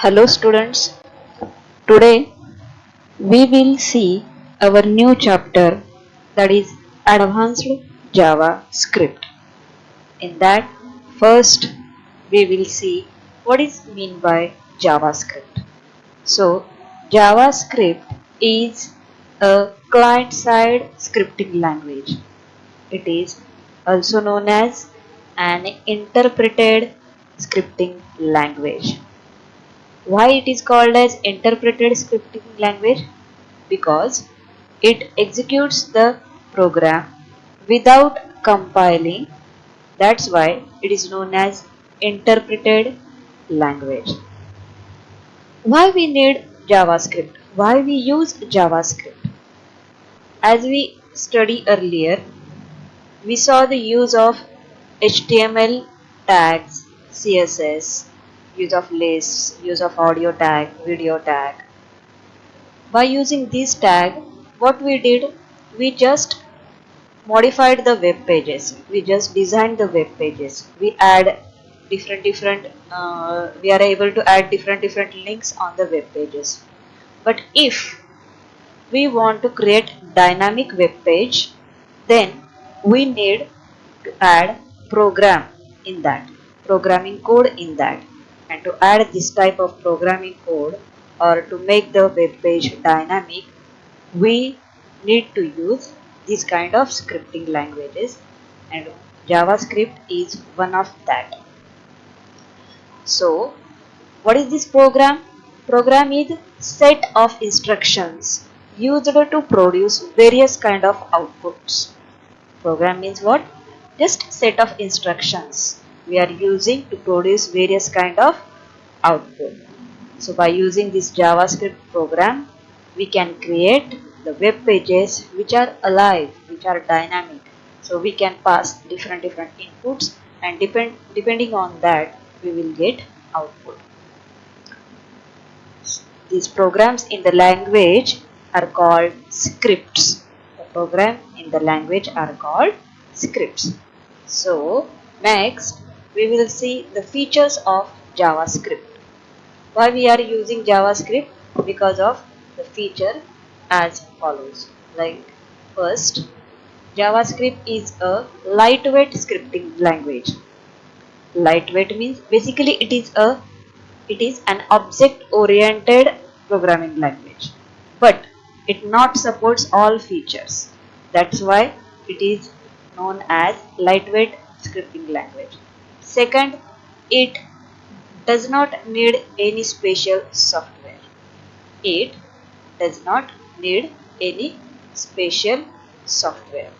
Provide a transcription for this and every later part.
Hello students, today we will see our new chapter, that is Advanced JavaScript. In that, first we will see what is mean by JavaScript. So JavaScript is a client-side scripting language. It is also known as an interpreted scripting language. Why it is called as interpreted scripting language? Because it executes the program without compiling. That's why it is known as interpreted language. Why we need JavaScript? Why we use JavaScript? As we studied earlier, we saw the use of HTML tags, CSS, use of lists, use of audio tag, video tag. By using this tag, what we did, we just modified the web pages. We just designed the web pages. We add we are able to add different links on the web pages. But if we want to create dynamic web page, then we need to add program in that, programming code in that. And to add this type of programming code or to make the web page dynamic, we need to use this kind of scripting languages, and JavaScript is one of that. So what is this program? Program is set of instructions used to produce various kind of outputs. Program means what? Just set of instructions we are using to produce various kind of output. So by using this JavaScript program, we can create the web pages which are alive, which are dynamic. So we can pass different inputs, and depending on that we will get output. These programs in the language are called scripts. The program in the language are called scripts. So next we will see the features of JavaScript. Why we are using JavaScript? Because of the feature as follows. Like first, JavaScript is a lightweight scripting language. Lightweight means basically it is an object oriented programming language, but it not supports all features. That's why it is known as lightweight scripting language. Second, it does not need any special software. It does not need any special software.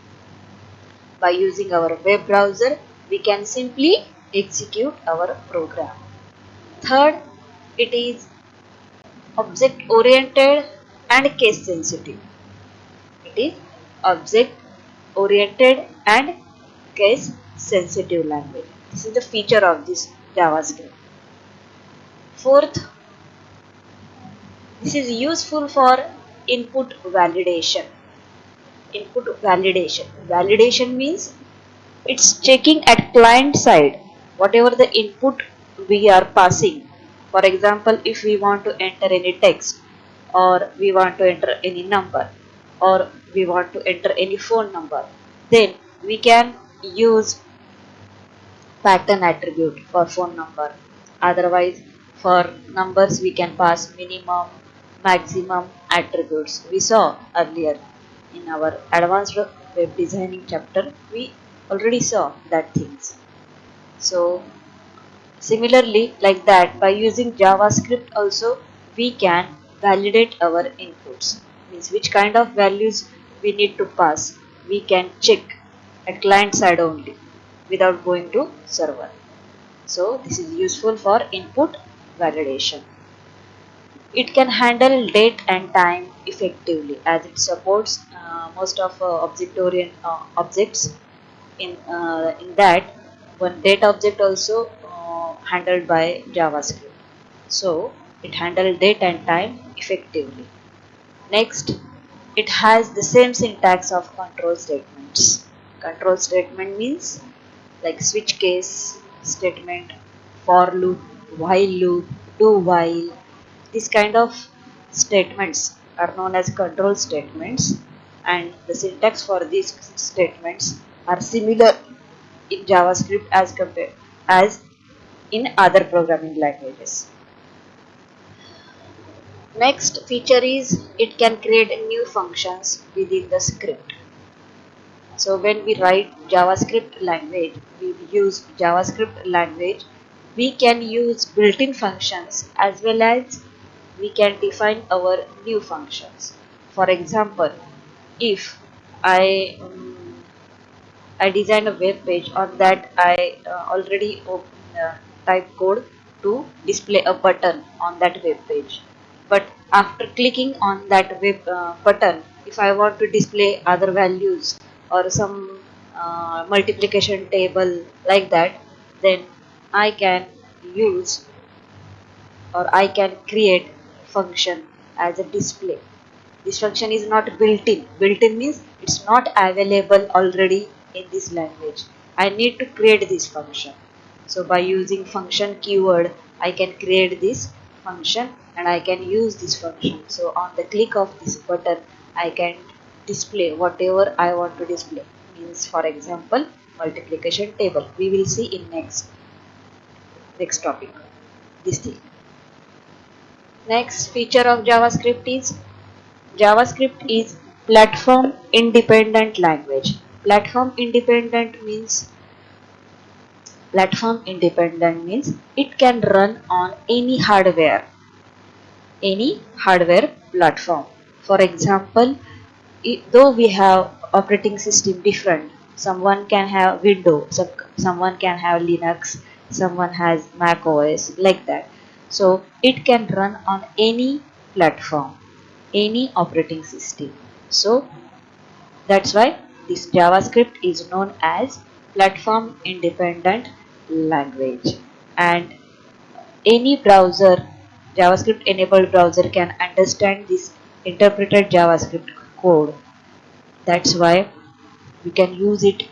By using our web browser, we can simply execute our program. Third, it is object oriented and case sensitive. It is object oriented and case sensitive language. This is the feature of this JavaScript. Fourth, this is useful for input validation. Input validation. Validation means it's checking at client side whatever the input we are passing. For example, if we want to enter any text, or we want to enter any number, or we want to enter any phone number, then we can use pattern attribute for phone number. Otherwise, for numbers we can pass minimum, maximum attributes. We saw earlier in our advanced web designing chapter, we already saw that things. So similarly, like that, by using JavaScript also we can validate our inputs. Means which kind of values we need to pass, we can check at client side only without going to server. So this is useful for input validation. It can handle date and time effectively, as it supports most of objects. In that, one date object also handled by JavaScript. So it handles date and time effectively. Next, it has the same syntax of control statements. Control statement means like switch case statement, for loop, while loop, do while. This kind of statements are known as control statements, and the syntax for these statements are similar in JavaScript as in other programming languages. Next feature is it can create new functions within the script. So when we write JavaScript language, we use JavaScript language, we can use built-in functions as well as we can define our new functions. For example, if I I design a web page. On that I already type code to display a button on that web page. But after clicking on that web button, if I want to display other values or some multiplication table like that, then I can use or I can create function as a display. This function is not built in. Built in means it's not available already in this language. I need to create this function. So by using function keyword, I can create this function and I can use this function. So on the click of this button, I can display whatever I want to display. Means for example, multiplication table. We will see in next topic. This thing. Next feature of JavaScript is platform independent language. Platform independent means it can run on any hardware platform. For example, though we have operating system different, someone can have Windows, someone can have Linux, someone has Mac OS, like that. So it can run on any platform, any operating system. So that's why this JavaScript is known as platform independent language. And any browser, JavaScript enabled browser can understand this interpreted JavaScript code. That's why we can use it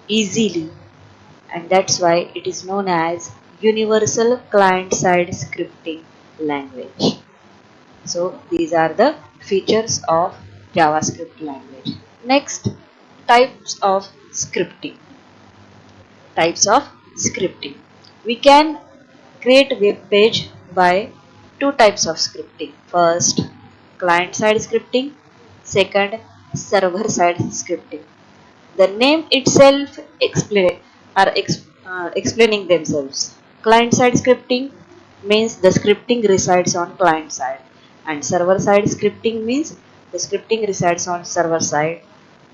easily, and that's why it is known as universal client-side scripting language. So these are the features of JavaScript language. Next, types of scripting. Types of scripting. We can create web page by two types of scripting. First, client side scripting. Second, server side scripting. The name itself explaining themselves. Client side scripting means the scripting resides on client side, and server side scripting means the scripting resides on server side.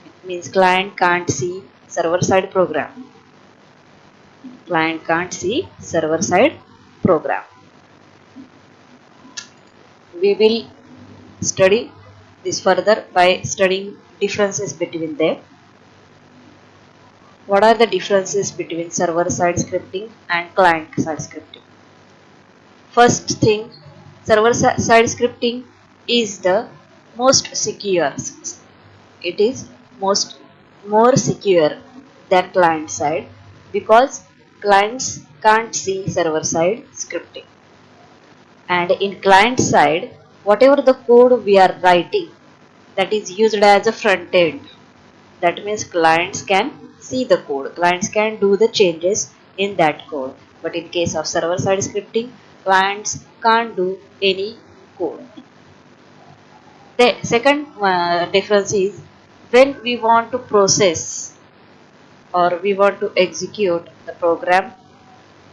It means client can't see server side program. Client can't see server side program. We will study this further by studying differences between them. What are the differences between server side scripting and client side scripting? First thing, server side scripting is the most secure. It is more secure than client side because clients can't see server side scripting. And in client side, whatever the code we are writing, that is used as a front end. That means clients can see the code, clients can do the changes in that code. But in case of server side scripting, clients can't do any code. The second difference is when we want to process or we want to execute the program,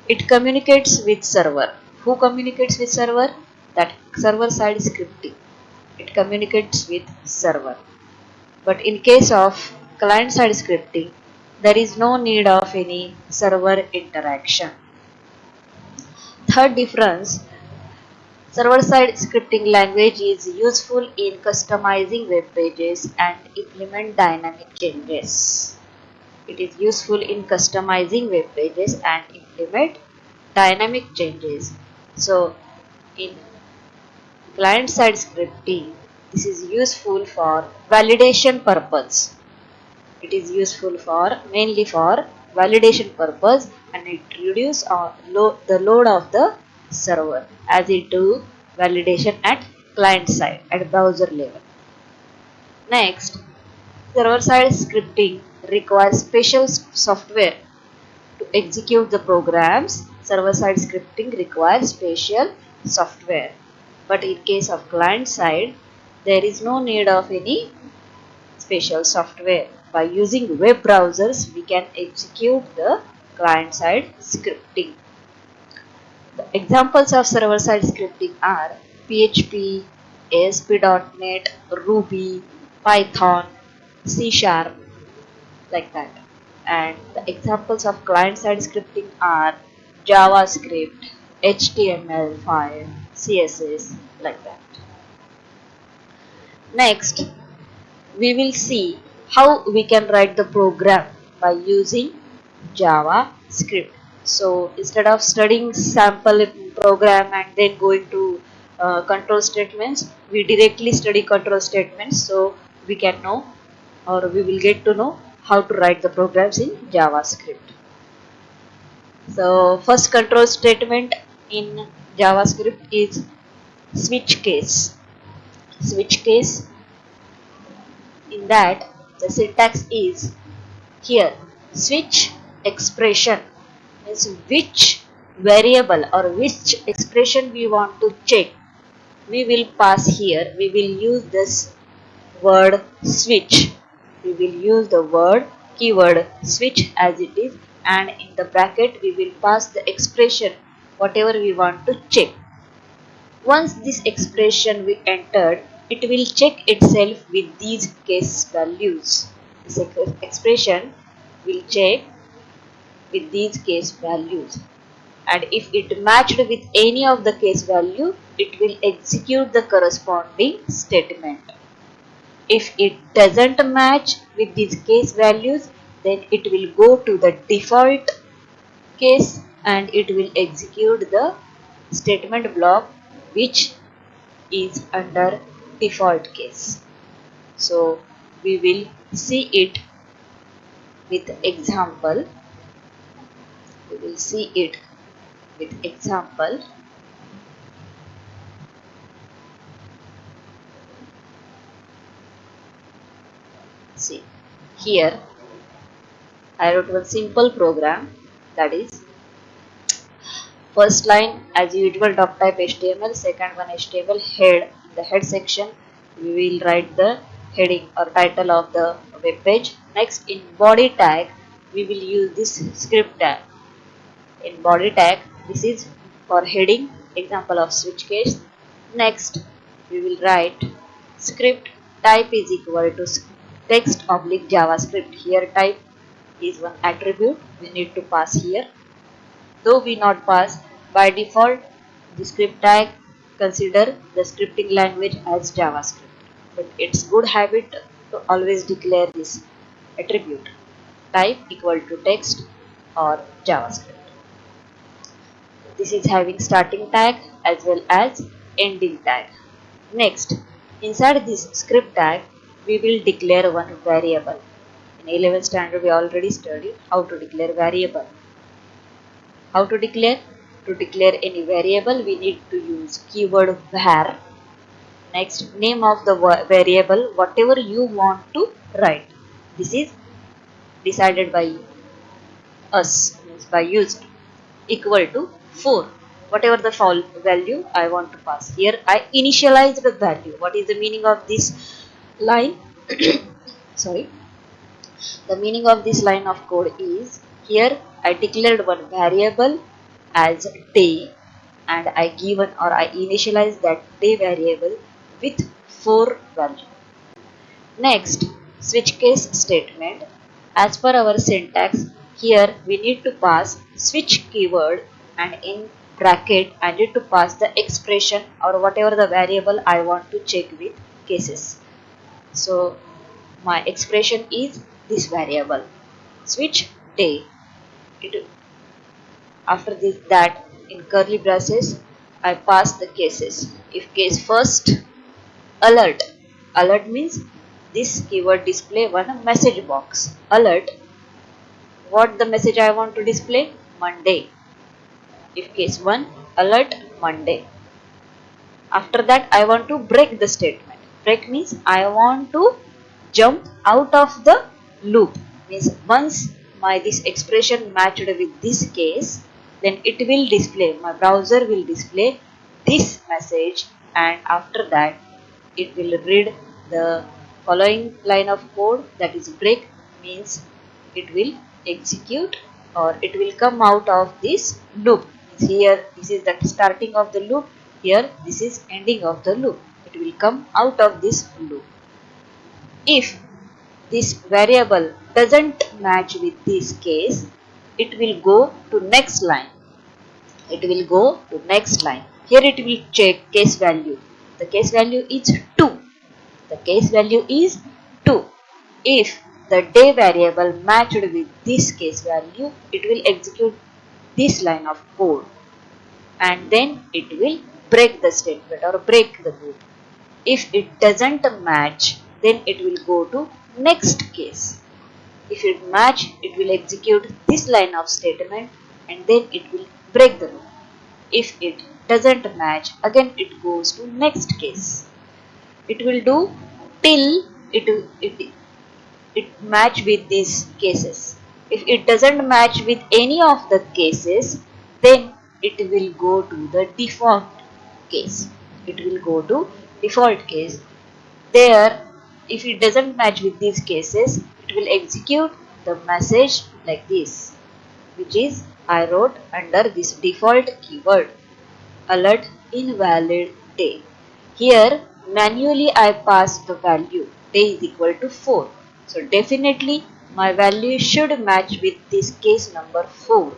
it communicates with server. Who communicates with server? That server side scripting. It communicates with server. But in case of client side scripting, there is no need of any server interaction. Third difference, server side scripting language is useful in customizing web pages and implement dynamic changes. It is useful in customizing web pages and implement dynamic changes. So in client side scripting, this is useful for validation purpose. It is useful for mainly for validation purpose, and it reduces the load of the server as it do validation at client side at browser level. Next, server side scripting requires special software to execute the programs. Server side scripting requires special software, but in case of client side there is no need of any special software. By using web browsers we can execute the client side scripting. The examples of server side scripting are PHP, ASP.NET, Ruby, Python, C Sharp, like that. And the examples of client side scripting are JavaScript, HTML5, CSS, like that. Next, we will see how we can write the program by using JavaScript. So instead of studying sample program and then going to control statements, we directly study control statements, so we can know, or we will get to know how to write the programs in JavaScript. So first control statement in JavaScript is switch case. Switch case, in that the syntax is here switch expression means which variable or which expression we want to check, we will pass here. We will use this word switch. We will use the word keyword switch as it is, and in the bracket we will pass the expression whatever we want to check. Once this expression we entered, it will check itself with these case values. This expression will check with these case values, and if it matched with any of the case value, it will execute the corresponding statement. If it doesn't match with these case values, then it will go to the default case and it will execute the statement block which is under default case. So we will see it with example. We will see it with example. See, here I wrote one simple program, that is first line as usual doc type HTML, second one HTML head. In the head section we will write the heading or title of the web page. Next, in body tag we will use this script tag. In body tag, this is for heading, example of switch case. Next, we will write script type is equal to text oblique JavaScript. Here type is one attribute we need to pass here. Though we not pass, by default the script tag consider the scripting language as JavaScript. But it's good habit to always declare this attribute type equal to text or JavaScript. This is having starting tag as well as ending tag. Next, inside this script tag, we will declare one variable. In 11th standard, we already studied how to declare variable. How to declare? To declare any variable, we need to use keyword var. Next, name of the variable, whatever you want to write. This is decided by us, means by user, equal to 4. Whatever the value I want to pass. Here I initialize the value. What is the meaning of this line? Sorry. The meaning of this line of code is, here I declared one variable as day and I given or I initialize that day variable with 4 value. Next, switch case statement. As per our syntax, here we need to pass switch keyword and in bracket I need to pass the expression or whatever the variable I want to check with cases. So my expression is this variable switch day. After this, that in curly braces I pass the cases. If case first, alert. Alert means this keyword display one message box. Alert. What the message I want to display? Monday. If case 1, alert Monday. After that, I want to break the statement. Break means I want to jump out of the loop. Means once my this expression matched with this case, then it will display, my browser will display this message, and after that it will read the following line of code, that is break means it will execute or it will come out of this loop. Here this is the starting of the loop, here this is ending of the loop. It will come out of this loop. If this variable doesn't match with this case, it will go to next line. It will go to next line. Here it will check case value. The case value is 2. The case value is 2. If the day variable matched with this case value, it will execute this line of code, and then it will break the statement or break the loop. If it doesn't match, then it will go to next case. If it match, it will execute this line of statement, and then it will break the loop. If it doesn't match, again it goes to next case. It will do till it match with these cases. If it doesn't match with any of the cases, then it will go to the default case. It will go to default case. There, if it doesn't match with these cases, it will execute the message like this, which is I wrote under this default keyword, alert invalid day. Here manually I pass the value day is equal to 4. So definitely my value should match with this case number 4.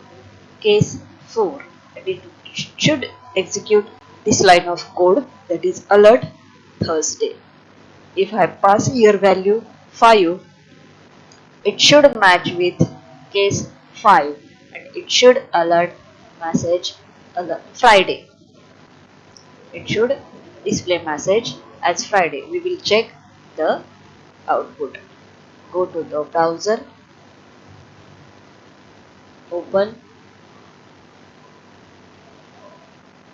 Case 4. And it should execute this line of code, that is alert Thursday. If I pass here value 5, it should match with case 5 and it should alert message alert Friday. It should display message as Friday. We will check the output. Go to the browser, open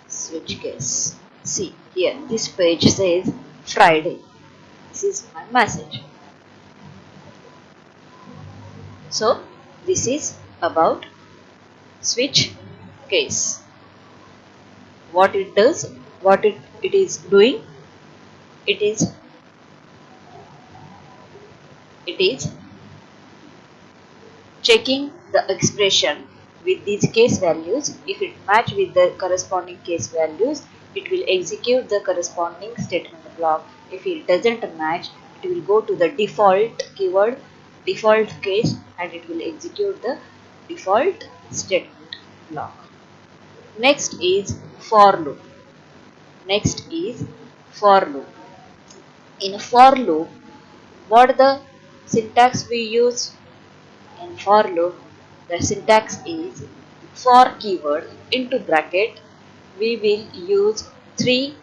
switch case. See here, this page says Friday. This is my message. So this is about switch case. What it does, what it is doing, it is checking the expression with these case values. If it match with the corresponding case values, it will execute the corresponding statement block. If it doesn't match, it will go to the default keyword, default case, and it will execute the default statement block. Next is for loop. Next is for loop. In for loop, what the syntax we use? In for loop, the syntax is for keyword into bracket. We will use three.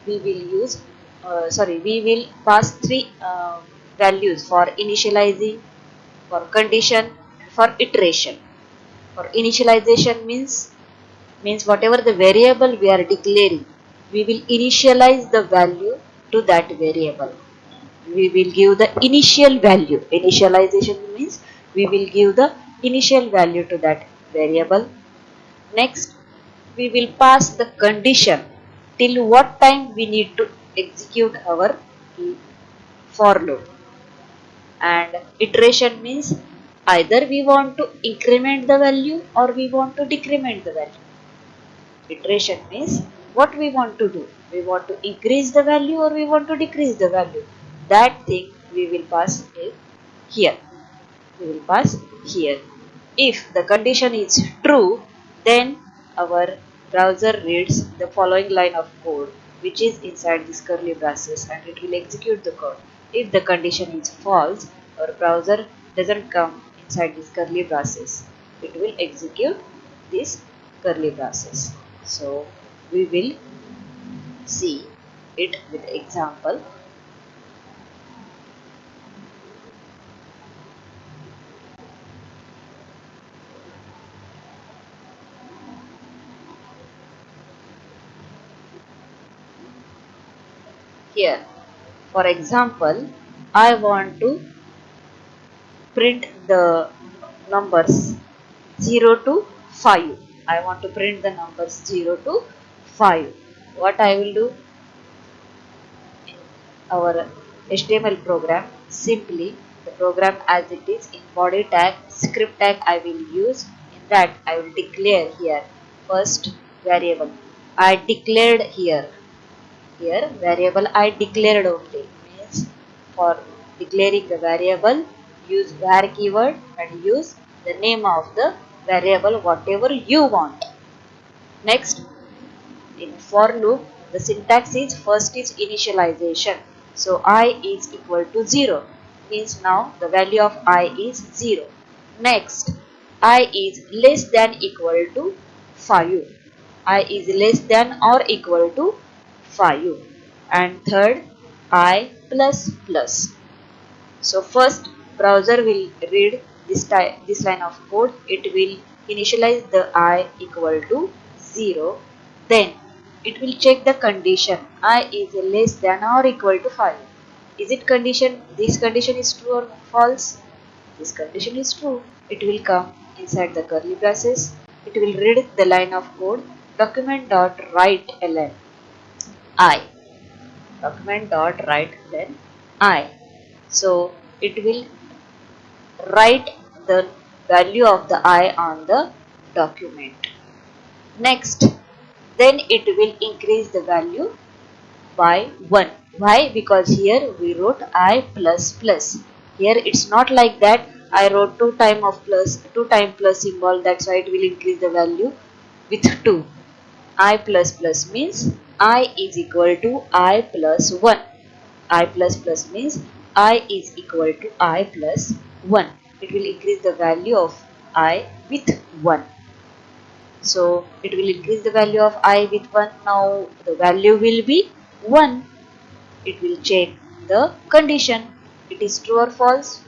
We will pass three values for initializing, for condition, for iteration. For initialization means whatever the variable we are declaring, we will initialize the value to that variable. We will give the initial value. Initialization means we will give the initial value to that variable. Next, we will pass the condition till what time we need to execute our for loop. And iteration means either we want to increment the value or we want to decrement the value. Iteration means what we want to do. We want to increase the value or we want to decrease the value. That thing we will pass here. We will pass here. If the condition is true, then our browser reads the following line of code which is inside this curly braces and it will execute the code. If the condition is false, our browser doesn't come inside this curly braces. It will execute this curly braces. So we will see it with example. here. For example, I want to print the numbers 0 to 5. I want to print the numbers 0 to 5. What I will do in our HTML program, simply the program as it is in body tag, script tag I will use. In that I will declare here first variable. I declared here. Here variable I declared only, means for declaring the variable use var keyword and use the name of the variable whatever you want. Next, in for loop the syntax is first is initialization. So I is equal to 0 means now the value of I is 0. Next, I is less than equal to 5. I is less than or equal to 5. And third, I plus plus. So first browser will read this line of code. It will initialize the I equal to 0. Then it will check the condition I is less than or equal to 5. Is it condition? This condition is true or false? This condition is true. It will come inside the curly braces. It will read the line of code document dot write ln I. Document dot write then I. So it will write the value of the I on the document. Next, then it will increase the value by 1. Why? Because here we wrote I plus plus. Here it's not like that. I wrote 2 time plus symbol, that's why it will increase the value with 2. I plus plus means I is equal to I plus 1. I plus plus means I is equal to I plus 1. It will increase the value of I with 1. So it will increase the value of I with 1. Now the value will be 1. It will check the condition. It is true or false?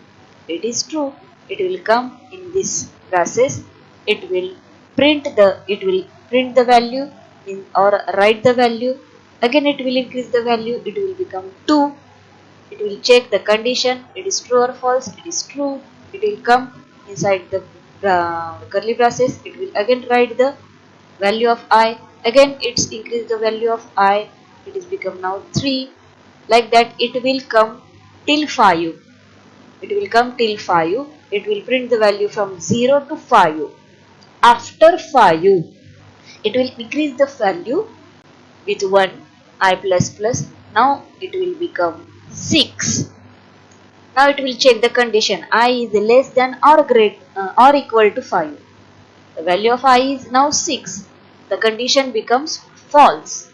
It is true. It will come in this process. It will print the value in or write the value. Again it will increase the value. It will become 2. It will check the condition. It is true or false? It is true. It will come inside the curly braces. It will again write the value of I. Again it's increase the value of I. It is become now 3. Like that it will come till 5. It will come till 5. It will print the value from 0 to 5. After 5 it will increase the value with 1 I plus plus. Now it will become 6. Now it will check the condition I is less than or equal to 5. The value of I is now 6. The condition becomes false.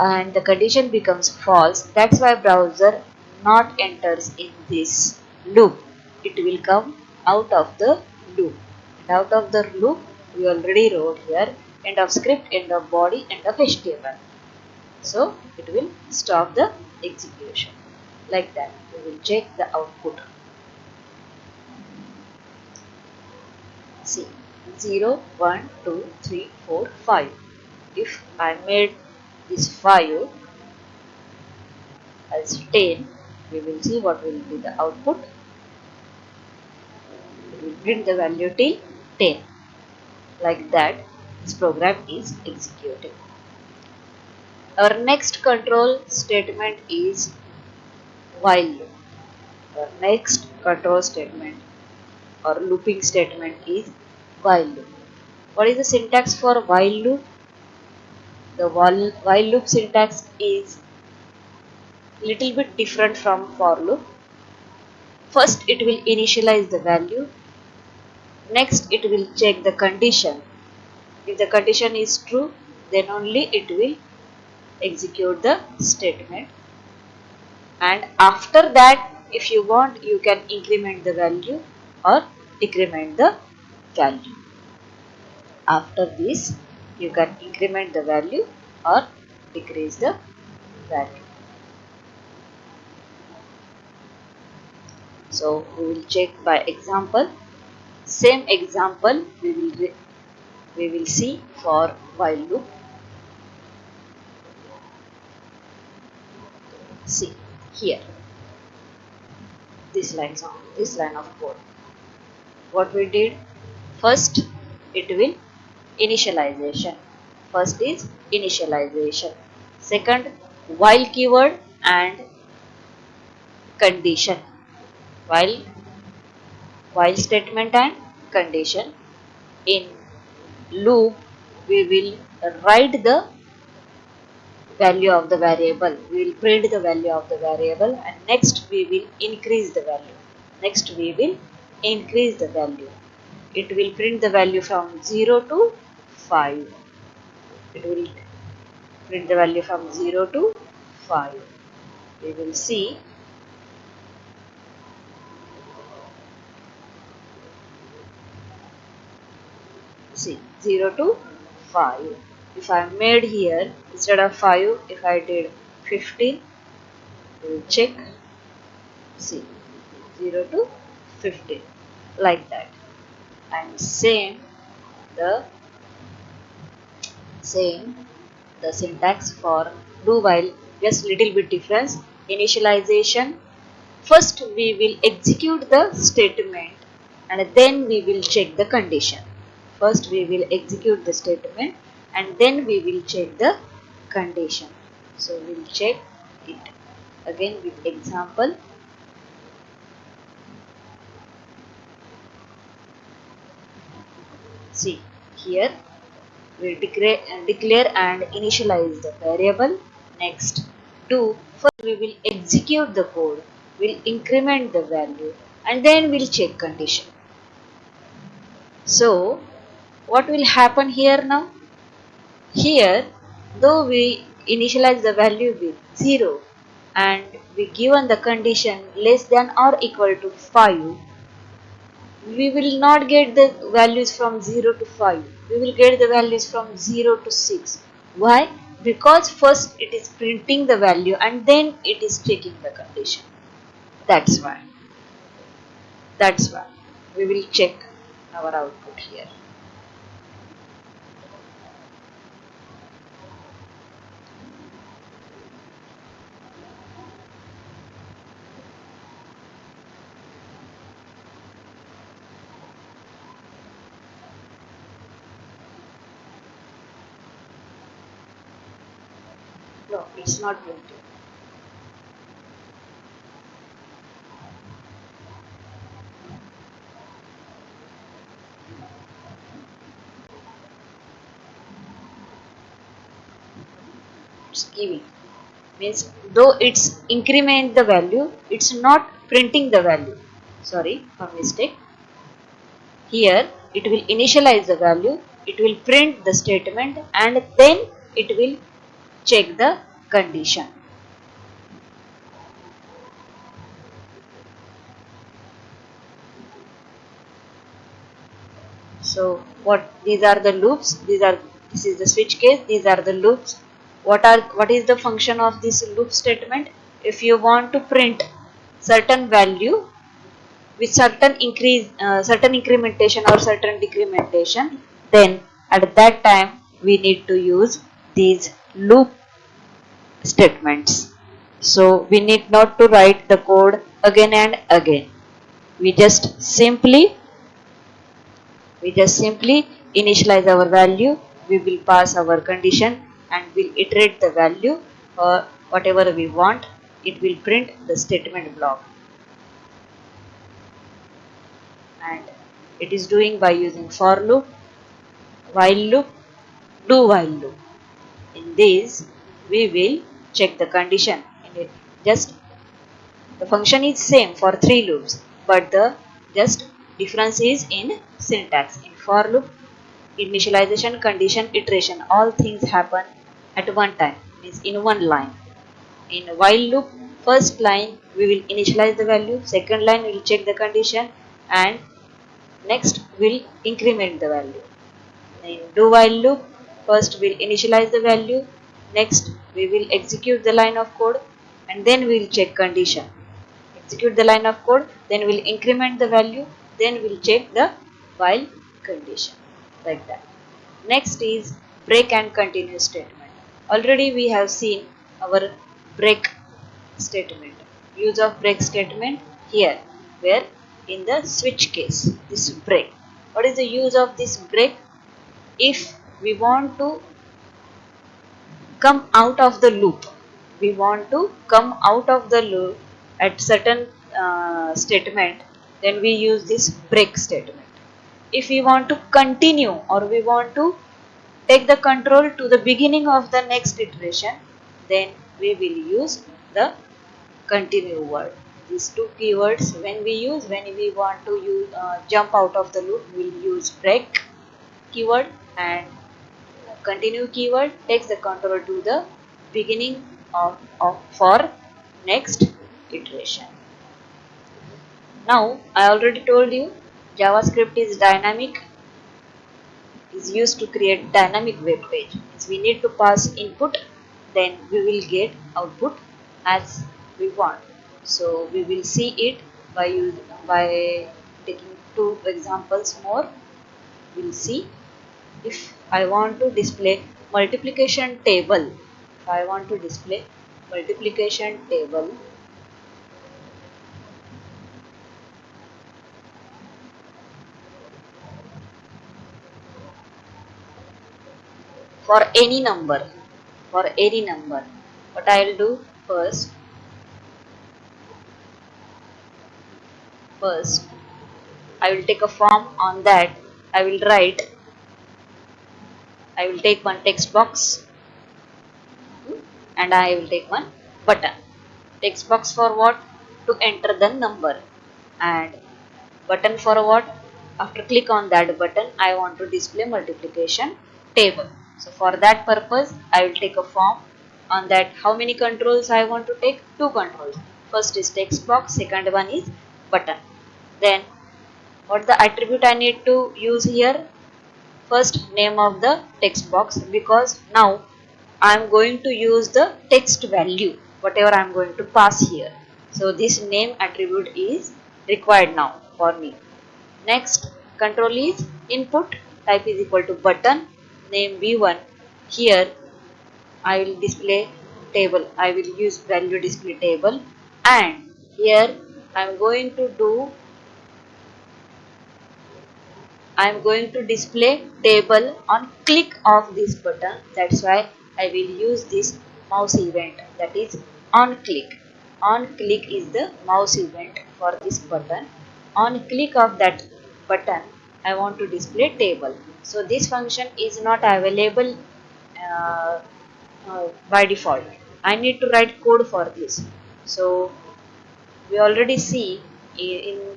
And the condition becomes false. That's why browser not enters in this loop. It will come out of the loop. And out of the loop we already wrote here end of script, end of body, end of HTML. So it will stop the execution. Like that we will check the output. See 0, 1, 2, 3, 4, 5. If I made this 5 as 10, we will see what will be the output. It will print the value till 10. Like that this program is executed. Our next control statement is while loop. Our next control statement or looping statement is while loop. What is the syntax for while loop? The while loop syntax is little bit different from for loop. First it will initialize the value. Next it will check the condition. If the condition is true, then only it will execute the statement. And after that, if you want, you can increment the value or decrement the value. After this, you can increment the value or decrease the value. So we will check by example. Same example we will see for while loop. See here, this line of code. What we did first, it will initialization. First is initialization. Second, while keyword and condition. While statement and condition. In loop, we will write the value of the variable. We will print the value of the variable, and next we will increase the value. Next we will increase the value. It will print the value from 0 to 5. It will print the value from 0 to 5. We will see. See 0 to 5. If I made here instead of 5, if I did 15, we will check. See 0 to 15, like that. And same the syntax for do while, just little bit difference. Initialization, first we will execute the statement and then we will check the condition. First we will execute the statement and then we will check the condition. So we will check it again with example. See here, we declare and initialize the variable. Next, do, first we will execute the code, we'll increment the value and then we'll check condition. So what will happen here now? Here, though we initialize the value with 0 and we given the condition less than or equal to 5, we will not get the values from 0 to 5. We will get the values from 0 to 6. Why? Because first it is printing the value and then it is checking the condition. That's why. We will check our output here. No, it's not printing. It's giving. Means though it's increment the value, it's not printing the value. Sorry for mistake. Here it will initialize the value, it will print the statement and then it will check the condition. So what these are the loops, this is the switch case, these are the loops. What is the function of this loop statement? If you want to print certain value with certain incrementation or certain decrementation, then at that time we need to use these loop statements. So we need not to write the code again and again. We just simply initialize our value, we will pass our condition and we'll iterate the value or whatever we want, it will print the statement block. And it is doing by using for loop, while loop, do while loop. In this we will check the condition in it. Just the function is same for 3 loops, but the just difference is in syntax. In for loop, initialization, condition, iteration, all things happen at one time, means in one line. In while loop, first line we will initialize the value, second line we will check the condition, and next we will increment the value. In do while loop, first we will initialize the value, next we will execute the line of code, and then we will check condition. Execute the line of code, then we will increment the value, then we will check the while condition, like that. Next is break and continue statement. Already we have seen our break statement. Use of break statement here, where in the switch case, this break. What is the use of this break? If we want to come out of the loop, we want to come out of the loop at certain statement, then we use this break statement. If we want to continue or we want to take the control to the beginning of the next iteration, then we will use the continue word. These two keywords when we want to use jump out of the loop, we'll use break keyword, and continue keyword takes the control to the beginning of for next iteration. Now I already told you JavaScript is dynamic, is used to create dynamic web page. So we need to pass input, then we will get output as we want. So we will see it by taking two examples more. We'll see. If I want to display multiplication table, if I want to display multiplication table for any number, what I will do first I will take a form. On that I will write, I will take one text box and I will take one button. Text box for what? To enter the number, and button for what? After click on that button, I want to display multiplication table. So for that purpose, I will take a form. On that, how many controls I want to take? Two controls. First is text box, second one is button. Then what the attribute I need to use here? First, name of the text box, because now I am going to use the text value, whatever I am going to pass here. So this name attribute is required now for me. Next, control is input, type is equal to button, name v1. Here I will display table, I will use value display table, and here I am going to do, I am going to display table on click of this button. That's why I will use this mouse event, that is on click. On click is the mouse event for this button. On click of that button, I want to display table. So this function is not available uh, by default. I need to write code for this. So we already see in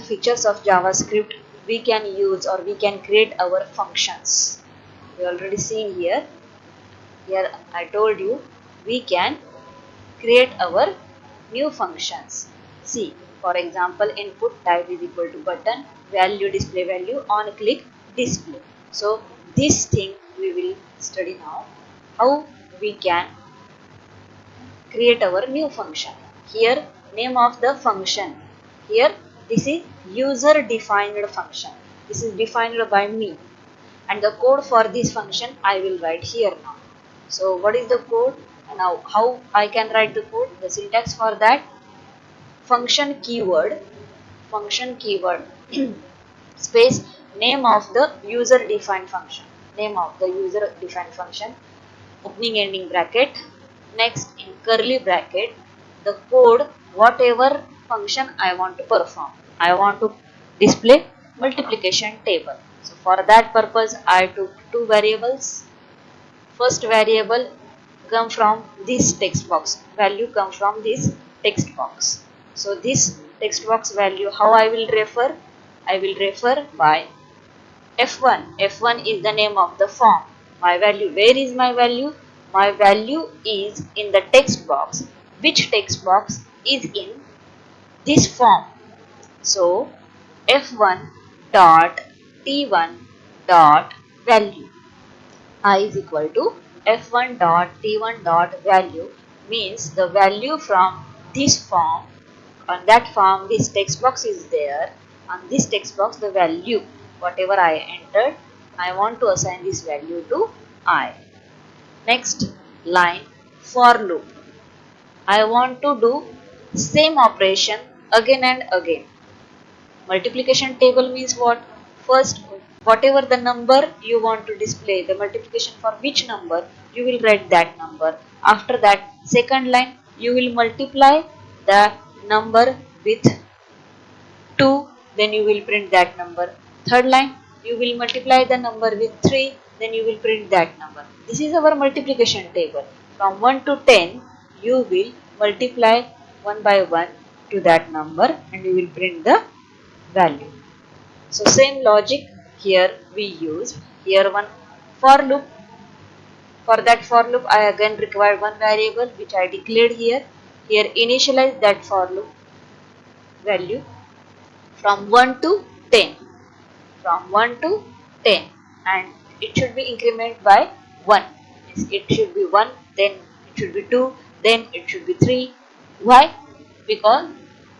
features of JavaScript, we can use or we can create our functions. We already seen here. Here I told you we can create our new functions. See, for example, input type is equal to button, value display value, on click display. So this thing we will study now, how we can create our new function. Here name of the function. Here this is user defined function. This is defined by me, and the code for this function I will write here now. So what is the code? Now how I can write the code? The syntax for that: function keyword space name of the user defined function. Name of the user defined function, opening ending bracket, next in curly bracket the code whatever function I want to perform. I want to display multiplication table. So for that purpose I took two variables. First variable come from this text box, value come from this text box. So this text box value, how I will refer? I will refer by F1. F1 is the name of the form. My value, where is my value? My value is in the text box. Which text box is in this form? So F1 dot T1 dot value. I is equal to F1 dot T1 dot value, means the value from this form. On that form this text box is there. On this text box the value whatever I entered, I want to assign this value to I. Next line, for loop. I want to do same operation again and again. Multiplication table means what? First, whatever the number you want to display, the multiplication for which number, you will write that number. After that, second line, you will multiply the number with 2, then you will print that number. Third line, you will multiply the number with 3, then you will print that number. This is our multiplication table. From 1 to 10, you will multiply one by one to that number and you will print the value. So same logic here we use. Here one for loop. For that for loop, I again require one variable which I declared here. Here initialize that for loop value from 1 to 10. From 1 to 10, and it should be increment by 1. It should be 1, then it should be 2, then it should be 3. Why? Because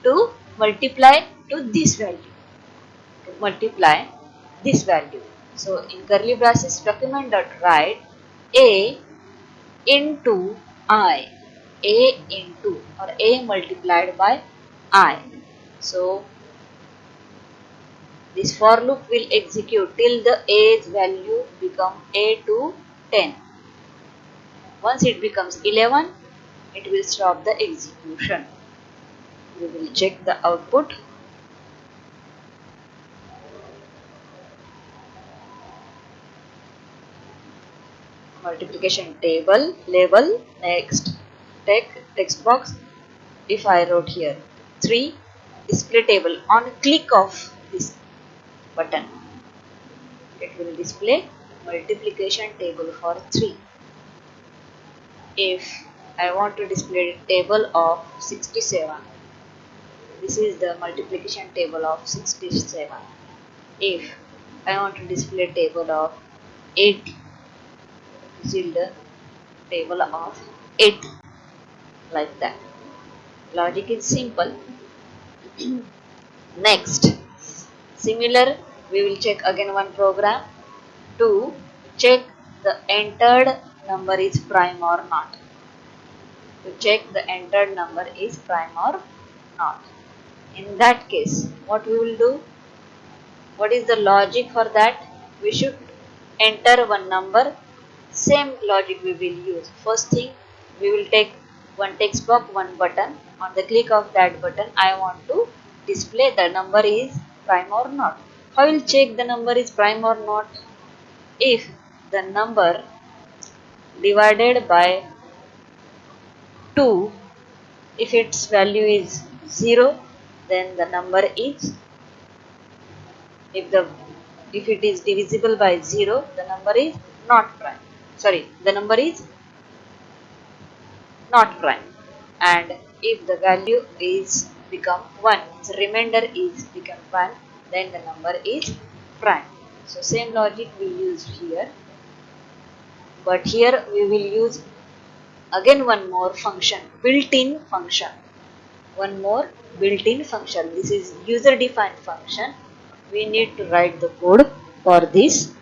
to multiply to this value. To multiply this value. So in curly braces document dot write a into I. A into or a multiplied by I. So this for loop will execute till the a's value become a to 10. Once it becomes 11, it will stop the execution. We will check the output. Multiplication table, label, next, text box. If I wrote here 3, display table, on click of this button, it will display multiplication table for 3. If I want to display a table of 67, this is the multiplication table of 67. If I want to display a table of 80, this is the table of 80, like that. Logic is simple. Next, similar, we will check again one program to check the entered number is prime or not. To check the entered number is prime or not. In that case, what we will do? What is the logic for that? We should enter one number. Same logic we will use. First thing, we will take one text box, one button. On the click of that button, I want to display the number is prime or not. How will check the number is prime or not? If the number divided by 2, if its value is 0, then the number is, if it is divisible by 0, the number is not prime. Sorry, the number is not prime. And if the value is become 1, the remainder is become 1, then the number is prime. So same logic we used here, but here we will use again one more function, built-in function. One more built-in function. This is user-defined function. We need to write the code for this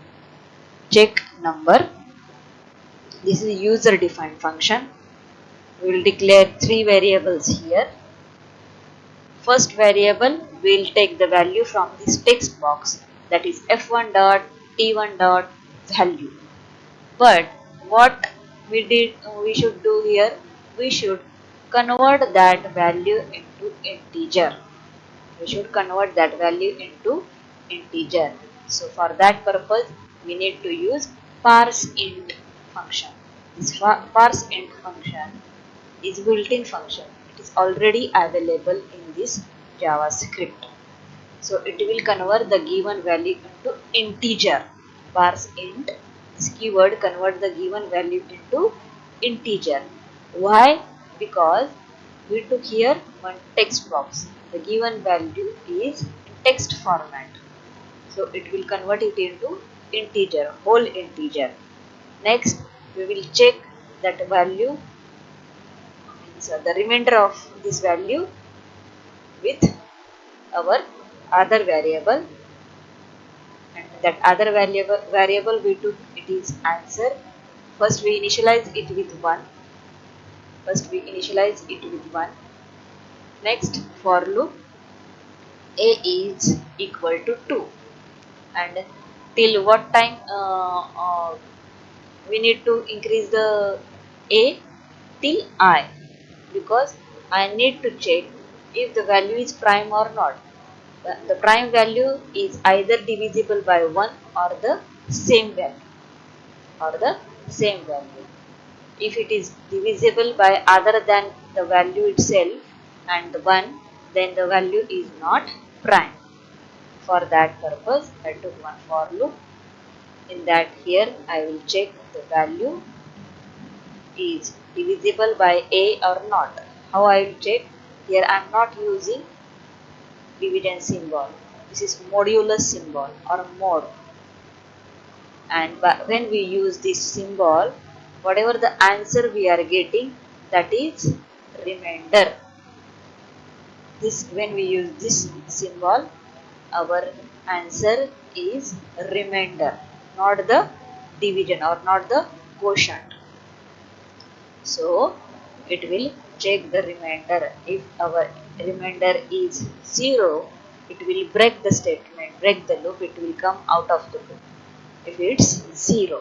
check number. This is user-defined function. We will declare 3 variables here. First variable, we will take the value from this text box, that is f1 dot t1 dot value. But what we should do here, we should convert that value into integer. We should convert that value into integer. So for that purpose, we need to use parseInt function. This parseInt function is built-in function. It is already available in this JavaScript. So it will convert the given value into integer. ParseInt, this keyword convert the given value into integer. Why? Because we took here one text box. The given value is text format. So it will convert it into integer, whole integer. Next, we will check that value, the remainder of this value with our other variable, and that other variable we took, it is answer. First we initialize it with 1, First we initialize it with 1. Next, for loop a is equal to 2, and till what time we need to increase the a? Till I, because I need to check if the value is prime or not. The prime value is either divisible by 1 or the same value, or the same value. If it is divisible by other than the value itself and 1, then the value is not prime. For that purpose I took one for loop. In that, here I will check the value is divisible by a or not. How I will check? Here I am not using dividend symbol. This is modulus symbol or mod. And when we use this symbol, whatever the answer we are getting, that is remainder. This, when we use this symbol, our answer is remainder, not the division or not the quotient. So it will check the remainder. If our remainder is 0, it will break the statement, break the loop, it will come out of the loop. If it's 0,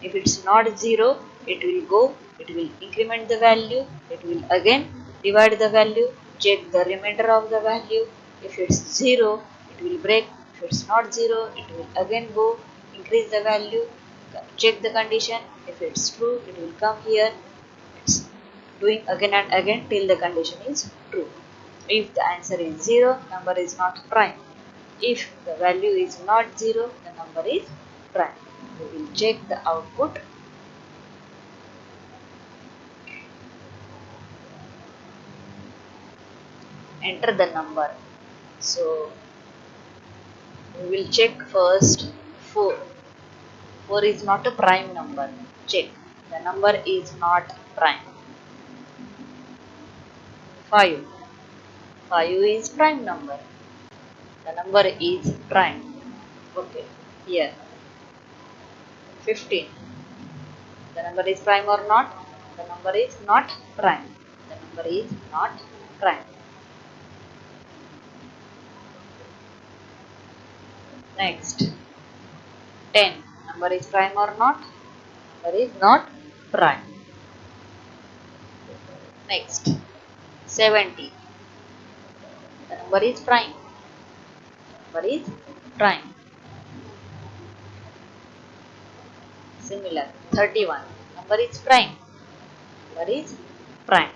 if it's not 0, it will go, it will increment the value, it will again divide the value, check the remainder of the value. If it's 0, it will break. If it's not 0, it will again go, increase the value, check the condition. If it's true, it will come here. It's doing again and again till the condition is true. If the answer is 0, number is not prime. If the value is not 0, the number is prime. We will check the output. Enter the number. So we will check first 4. 4 is not a prime number. Check. The number is not prime. 5. 5 is prime number. The number is prime. Okay. Here. 15. The number is prime or not? The number is not prime. The number is not prime. Next. 10. Number is prime or not? Number is not prime. Next. 70. The number is prime. Number is prime. Similar. 31. Number is prime. Number is prime.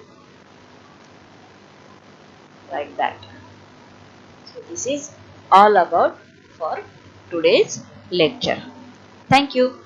Like that. So this is all about for today's lecture. Thank you.